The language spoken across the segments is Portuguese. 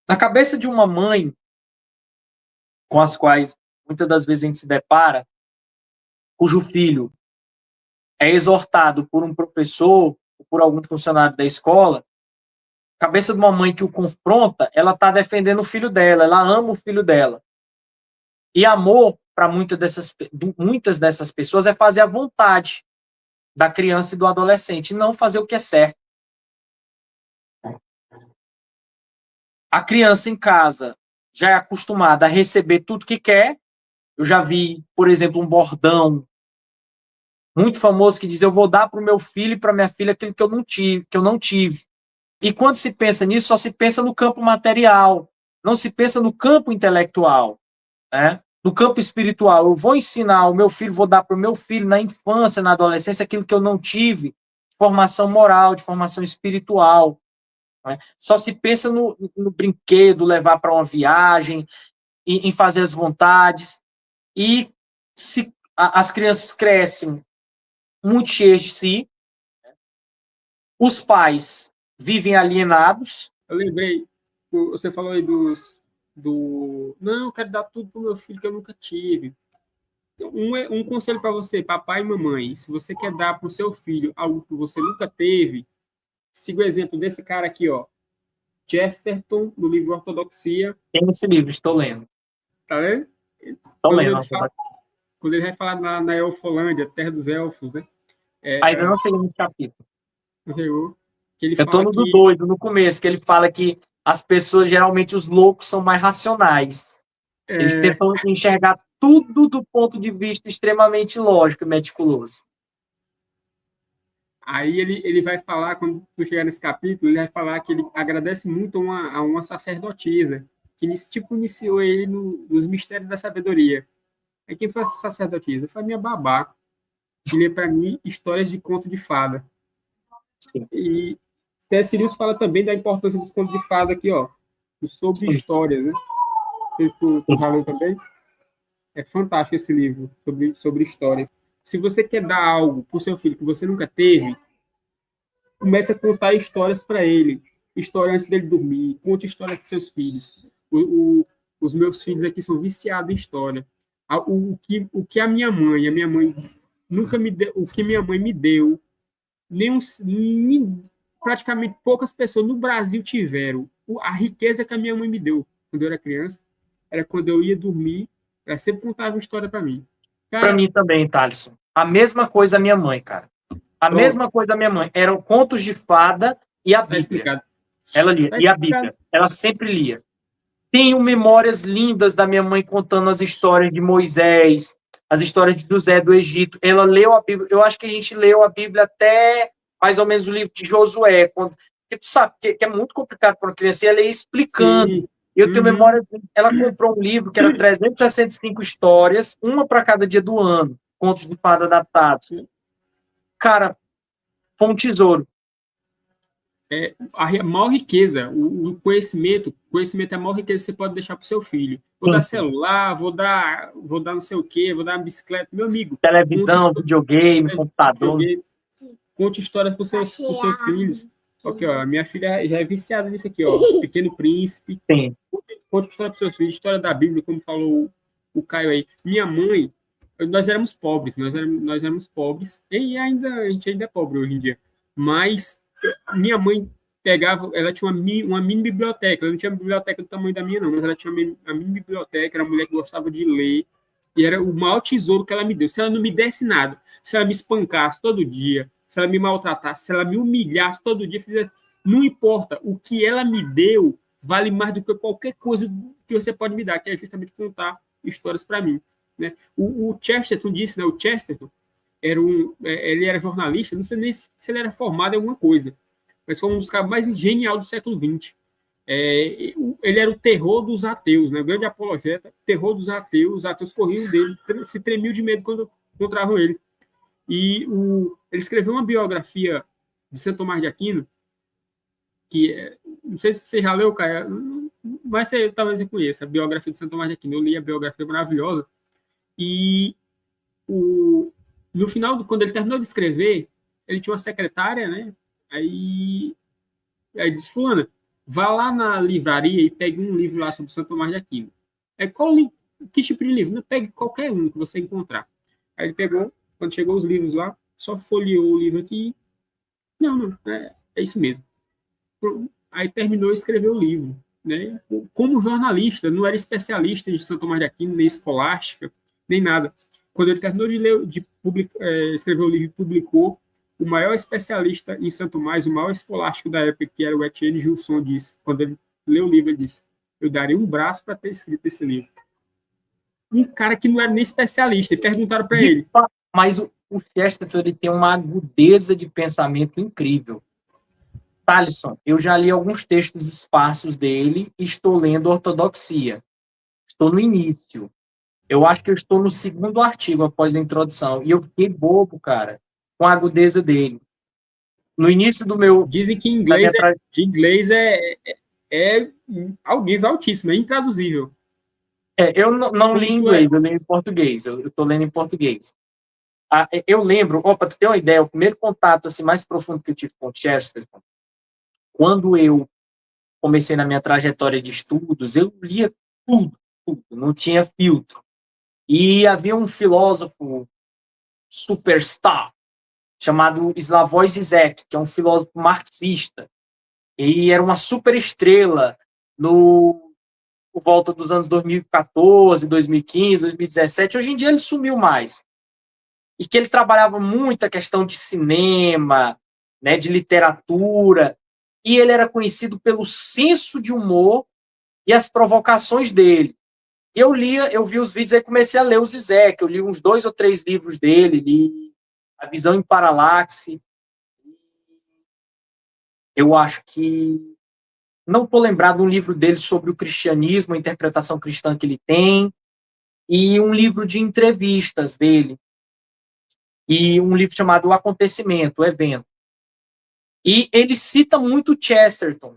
Na cabeça de uma mãe, com as quais muitas das vezes a gente se depara, cujo filho é exortado por um professor ou por algum funcionário da escola, a cabeça de uma mãe que o confronta, ela está defendendo o filho dela, ela ama o filho dela. E amor, para muitas dessas pessoas, é fazer a vontade da criança e do adolescente, e não fazer o que é certo. A criança em casa já é acostumada a receber tudo que quer. Eu já vi, por exemplo, um bordão muito famoso que diz: eu vou dar para o meu filho e para minha filha aquilo que eu não tive. E quando se pensa nisso, só se pensa no campo material, não se pensa no campo intelectual, né? No campo espiritual. Eu vou ensinar o meu filho, vou dar para o meu filho na infância, na adolescência, aquilo que eu não tive, de formação moral, de formação espiritual. Né? Só se pensa no brinquedo, levar para uma viagem, em fazer as vontades. E as crianças crescem muito cheias de si, os pais vivem alienados. Eu lembrei, você falou aí não, eu quero dar tudo pro meu filho que eu nunca tive. Um conselho para você, papai e mamãe: se você quer dar para o seu filho algo que você nunca teve, siga o exemplo desse cara aqui, ó, Chesterton, no livro Ortodoxia. Tem esse livro, estou lendo. Tá vendo? Estou lendo. Quando ele vai falar na Elfolândia, terra dos elfos, né? Ainda não cheguei no capítulo. Que ele Eu estou no do 2, no começo, que ele fala que as pessoas, geralmente os loucos, são mais racionais. Eles tentam enxergar tudo do ponto de vista extremamente lógico e meticuloso. Aí ele vai falar, quando tu chegar nesse capítulo, ele vai falar que ele agradece muito a uma sacerdotisa, que iniciou ele nos mistérios da sabedoria. Aí quem foi essa sacerdotisa? Foi a minha babá, que lê para mim histórias de conto de fada. Sim. E C.S. Lewis fala também da importância dos contos de fada aqui, ó, sobre histórias, né? Não sei se tu já leu também. É fantástico esse livro sobre histórias. Se você quer dar algo para o seu filho que você nunca teve, comece a contar histórias para ele. História antes dele dormir. Conte história para seus filhos. Os meus filhos aqui são viciados em história. O que a minha mãe nunca me deu, o que minha mãe me deu, praticamente poucas pessoas no Brasil tiveram. A riqueza que a minha mãe me deu quando eu era criança era quando eu ia dormir, ela sempre contava uma história para mim. Para mim também, Thaleson. A mesma coisa a minha mãe, cara. A mesma coisa a minha mãe. Eram contos de fada e a Bíblia. Ela lia. E a Bíblia. Ela sempre lia. Tenho memórias lindas da minha mãe contando as histórias de Moisés, as histórias de José do Egito. Ela leu a Bíblia. Eu acho que a gente leu a Bíblia até mais ou menos o livro de Josué. Porque tu sabe que é muito complicado para uma criança. E ela ia explicando. Sim. Eu tenho memória. Ela comprou um livro que era 365 histórias, uma para cada dia do ano. Contos de fada adaptados. Cara, foi um tesouro. A maior riqueza, o conhecimento é a maior riqueza que você pode deixar para o seu filho. Vou dar celular, vou dar não sei o quê, vou dar uma bicicleta. Meu amigo. Televisão, videogame, computador. Conte histórias para os seus filhos. Aqui, ó, minha filha já é viciada nisso aqui, ó. Pequeno Príncipe. Sim. Conte história para os seus filhos, história da Bíblia, como falou o Caio aí. Minha mãe, nós éramos pobres, e a gente ainda é pobre hoje em dia. Mas minha mãe pegava, ela tinha uma mini biblioteca, ela não tinha uma biblioteca do tamanho da minha, não, mas ela tinha uma mini biblioteca, era uma mulher que gostava de ler, e era o maior tesouro que ela me deu. Se ela não me desse nada, se ela me espancasse todo dia, se ela me maltratasse, se ela me humilhasse todo dia, não importa, o que ela me deu vale mais do que qualquer coisa que você pode me dar, que é justamente contar histórias para mim. Né? O Chesterton disse, né, o Chesterton, ele era jornalista, não sei nem se ele era formado em alguma coisa, mas foi um dos caras mais geniais do século XX. Ele era o terror dos ateus, né? O grande apologeta, terror dos ateus. Os ateus corriam dele, se tremiam de medo quando encontravam ele. E ele escreveu uma biografia de Santo Tomás de Aquino, que não sei se você já leu, cara, mas talvez você conheça a biografia de Santo Tomás de Aquino. Eu li a biografia maravilhosa. E no final, quando ele terminou de escrever, ele tinha uma secretária, né? Aí disse: fulana, vá lá na livraria e pegue um livro lá sobre Santo Tomás de Aquino. Que tipo de livro? Não, pegue qualquer um que você encontrar. Aí ele pegou, quando chegou os livros lá, só folheou o livro aqui. Não, é isso mesmo. Aí terminou e escreveu o livro. Né? Como jornalista, não era especialista de Santo Tomás de Aquino, nem escolástica, nem nada. Quando ele terminou escrever o livro e publicou, o maior especialista em Santo Tomás, o maior escolástico da época, que era o Etienne Gilson, disse, quando ele leu o livro, ele disse: eu daria um braço para ter escrito esse livro. Um cara que não era nem especialista, e perguntaram para ele. Mas o Chesterton, ele tem uma agudeza de pensamento incrível. Thalisson, eu já li alguns textos esparsos dele e estou lendo Ortodoxia. Estou no início. Eu acho que eu estou no segundo artigo após a introdução. E eu fiquei bobo, cara, com a agudeza dele. No início do meu... Dizem que de inglês é ao nível altíssimo, é intraduzível. Eu não li em inglês, eu li em português. Eu estou lendo em português. Eu lembro, para tu ter uma ideia, o primeiro contato assim, mais profundo que eu tive com o Chesterton, quando eu comecei na minha trajetória de estudos, eu lia tudo, não tinha filtro. E havia um filósofo superstar chamado Slavoj Žižek, que é um filósofo marxista, e era uma super estrela por volta dos anos 2014, 2015, 2017. Hoje em dia ele sumiu mais. E que ele trabalhava muito a questão de cinema, né, de literatura, e ele era conhecido pelo senso de humor e as provocações dele. Eu vi os vídeos e comecei a ler o Zizek. Eu li uns 2 ou 3 livros dele, li A Visão em Paralaxe. Eu acho que não estou lembrado de um livro dele sobre o cristianismo, a interpretação cristã que ele tem, e um livro de entrevistas dele, e um livro chamado O Acontecimento, o Evento. E ele cita muito Chesterton,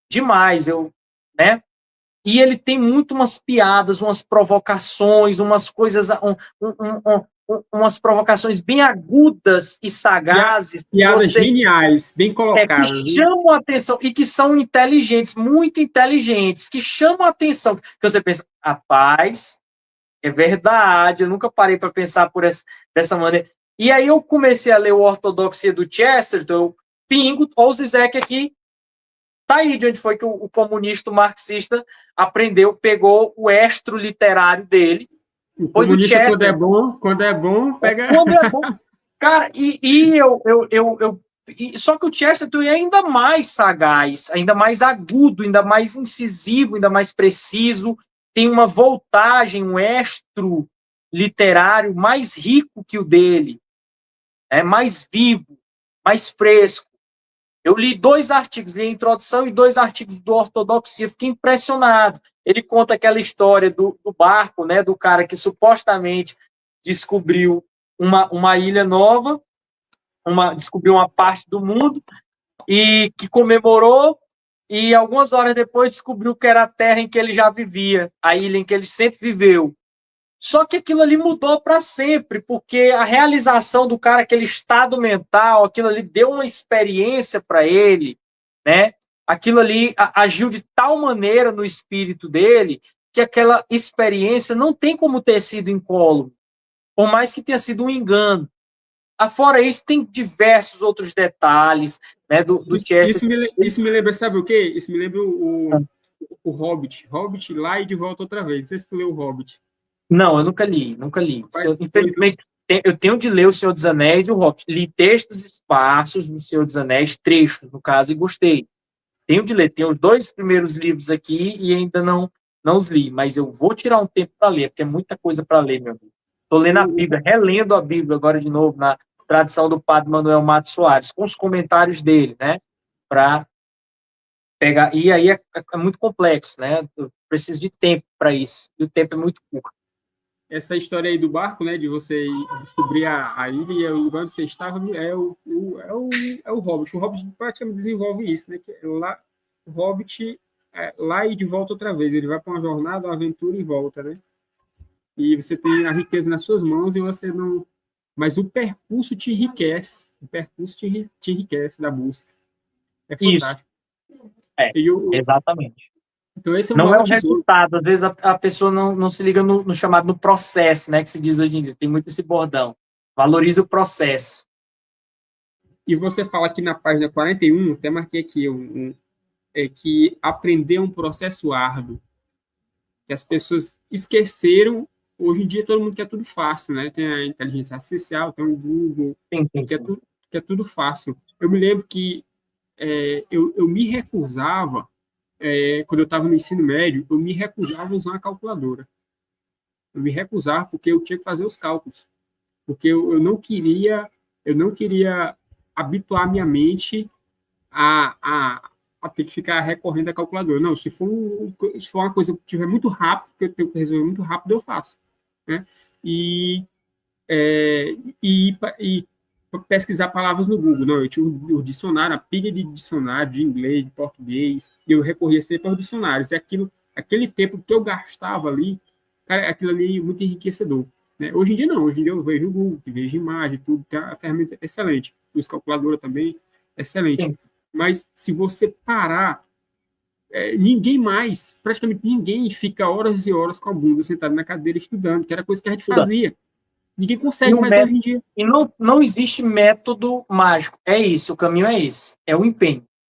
demais, né? E ele tem muito umas piadas, umas provocações, umas coisas, umas provocações bem agudas e sagazes. Piadas geniais, bem colocadas. Que chamam a atenção e que são inteligentes, muito inteligentes, que chamam a atenção. Que você pensa, rapaz, é verdade, eu nunca parei para pensar dessa maneira. E aí eu comecei a ler o Ortodoxia do Chesterton, eu pingo, ou o Zizek aqui, tá aí de onde foi que o comunista o marxista aprendeu, pegou o estro literário dele. O comunista, quando é bom, pega... Quando é bom. Cara, só que o Chesterton é ainda mais sagaz, ainda mais agudo, ainda mais incisivo, ainda mais preciso, tem uma voltagem, um estro literário mais rico que o dele, mais vivo, mais fresco. Eu li 2 artigos, li a introdução e 2 artigos do Ortodoxia, fiquei impressionado. Ele conta aquela história do barco, né, do cara que supostamente descobriu uma ilha nova, descobriu uma parte do mundo, e que comemorou, e algumas horas depois descobriu que era a terra em que ele já vivia, a ilha em que ele sempre viveu. Só que aquilo ali mudou para sempre, porque a realização do cara, aquele estado mental, aquilo ali deu uma experiência para ele, né? Aquilo ali agiu de tal maneira no espírito dele que aquela experiência não tem como ter sido incólume, por mais que tenha sido um engano. Fora isso, tem diversos outros detalhes, né, do Chesterton. Isso me lembra, sabe o quê? Isso me lembra o Hobbit. Hobbit lá e de volta outra vez. Não sei se tu leu o Hobbit. Não, eu nunca li. Infelizmente, eu tenho de ler O Senhor dos Anéis e o Hobbit. Li textos esparsos do Senhor dos Anéis, trechos, no caso, e gostei. Tenho de ler. Tenho os 2 primeiros livros aqui e ainda não os li, mas eu vou tirar um tempo para ler, porque é muita coisa para ler, meu amigo. Estou lendo a Bíblia, relendo a Bíblia agora de novo, na tradição do padre Manuel Matos Soares, com os comentários dele, né? Para pegar. E aí é muito complexo, né? Eu preciso de tempo para isso, e o tempo é muito curto. Essa história aí do barco, né, de você descobrir a ilha e o lugar onde você estava, é o Hobbit. O Hobbit praticamente desenvolve isso, né? Que lá, o Hobbit lá e de volta outra vez. Ele vai para uma jornada, uma aventura e volta, né? E você tem a riqueza nas suas mãos e você não... Mas o percurso te enriquece. O percurso te enriquece da busca. É fantástico. Isso. É, exatamente. Então, esse é o Não é maior o tesouro. resultado. Às vezes a pessoa não se liga no chamado no processo, né? Que se diz hoje em dia. Tem muito esse bordão. Valoriza o processo. E você fala aqui na página 41, até marquei aqui, é que aprender é um processo árduo, que as pessoas esqueceram. Hoje em dia todo mundo quer tudo fácil, né? Tem a inteligência artificial, tem o Google, Sim, sim, quer sim. quer tudo fácil. Eu me lembro que eu me recusava, quando eu estava no ensino médio, eu me recusava a usar uma calculadora. Eu me recusava porque eu tinha que fazer os cálculos, porque eu não queria habituar minha mente a ter que ficar recorrendo à calculadora. Não, se for uma coisa que tiver muito rápido, que eu tenho que resolver muito rápido, eu faço, né? E, é, e pesquisar palavras no Google. Não, eu tinha o dicionário, a pilha de dicionário de inglês, de português, e eu recorria sempre aos dicionários. E aquele tempo que eu gastava ali, cara, aquilo ali é muito enriquecedor. Né? Hoje em dia não, hoje em dia eu vejo o Google, vejo imagem, tudo, tem a ferramenta excelente. Uso calculadora também, excelente. Sim. Mas se você parar, ninguém mais, praticamente ninguém fica horas e horas com a bunda sentado na cadeira estudando, que era coisa que a gente Estudando. fazia. Ninguém E, consegue mais hoje em dia. não existe método mágico. É isso, o caminho é esse. É o empenho.